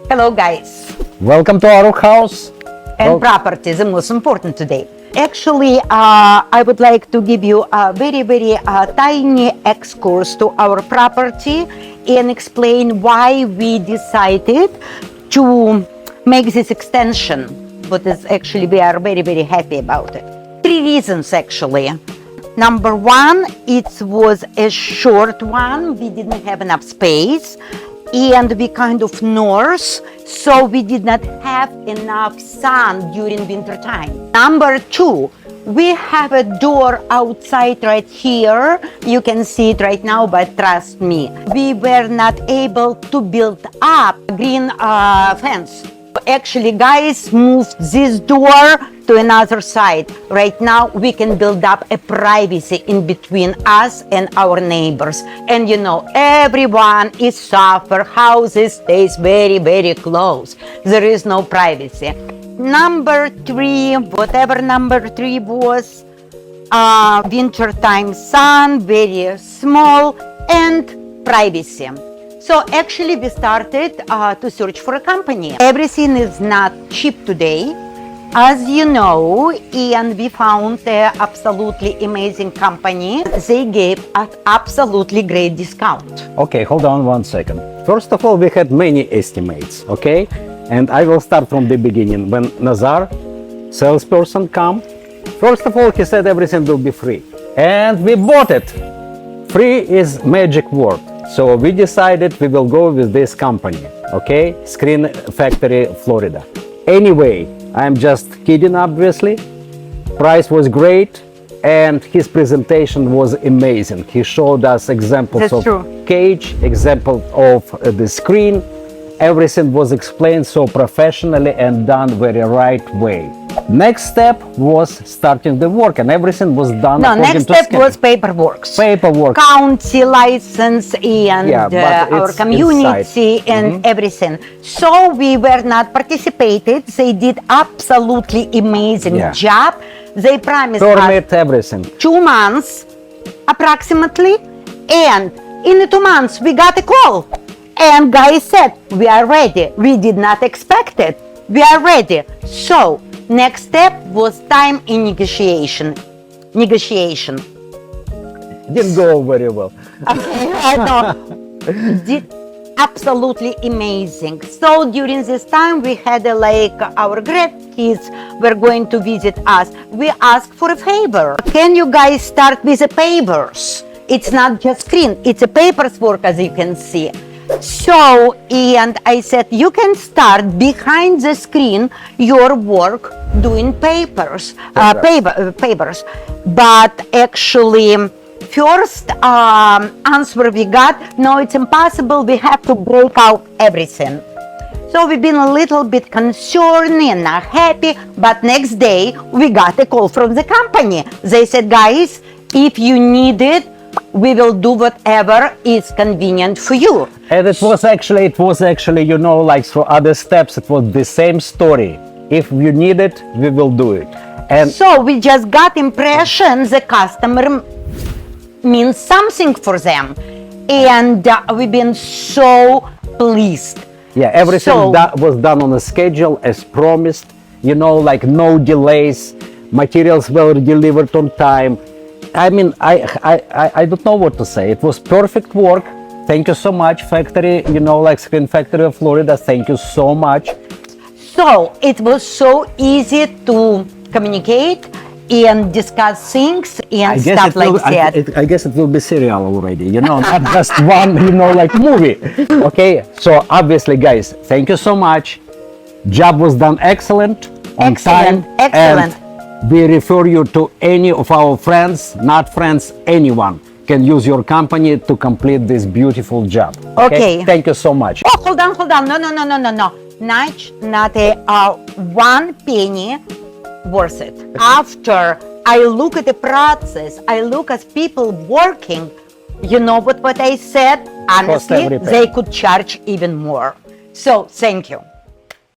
Hello guys. Welcome to our house. And property, the most important today. Actually, I would like to give you a very tiny excursus to our property and explain why we decided to make this extension. But it's actually, we are very happy about it. 3 reasons actually. Number one, it was a short one. We didn't have enough space and we kind of north, so we did not have enough sun during winter time. Number two, we have a door outside right here. You can see it right now, but trust me, we were not able to build up a green fence. Actually, guys moved this door to another side. Right now, we can build up a privacy in between us and our neighbors. And you know, everyone is suffer, houses stays very close. There is no privacy. Number three, whatever number three was, wintertime sun, very small, and privacy. So actually we started to search for a company. Everything is not cheap today, as you know, and we found an absolutely amazing company. They gave us absolutely great discount. Okay, hold on 1 second. First of all, we had many estimates, okay? And I will start from the beginning. When Nazar, salesperson, come, first of all, he said everything will be free. And we bought it. Free is magic word. So we decided we will go with this company, okay? Screen Factory, Florida. Anyway, I'm just kidding, obviously. Price was great and his presentation was amazing. He showed us examples of cage, example of the screen. Everything was explained so professionally and done very right way. Next step was starting the work, and everything was done according to schedule. Next step was paperwork. County license and our community and everything. So we were not participated. They did absolutely amazing job. They promised us everything. 2 months approximately, and in the 2 months we got a call. And guys said, we are ready. We did not expect it. We are ready. So next step was time in negotiation. Didn't go very well. Okay, I know. Did absolutely amazing. So during this time we had like our grandkids were going to visit us. We asked for a favor. Can you guys start with the papers? It's not just screen, it's a papers work, as you can see. So, and I said, you can start behind the screen your work doing papers, papers. But actually, first answer we got, no, it's impossible. We have to break out everything. So we've been a little bit concerned and not happy. But next day, we got a call from the company. They said, guys, if you need it, we will do whatever is convenient for you. And it was actually, you know, like for other steps, it was the same story. If you need it, we will do it. And so we just got impression the customer means something for them. And we've been so pleased. Yeah, everything was done on a schedule as promised. You know, like no delays, materials were delivered on time. I mean, I don't know what to say. It was perfect work. Thank you so much, factory, you know, like Screen Factory of Florida. Thank you so much. So it was so easy to communicate and discuss things and stuff like that. I guess it will be serial already, you know, not just one, you know, like movie. Okay, so obviously, guys, thank you so much. Job was done excellent, on time. Excellent. We refer you to any of our friends, not friends, anyone can use your company to complete this beautiful job. Okay. Thank you so much. Oh, hold on. No. Not a 1 penny worth it. After I look at the process, I look at people working, you know what I said? Honestly, they could charge even more. So thank you.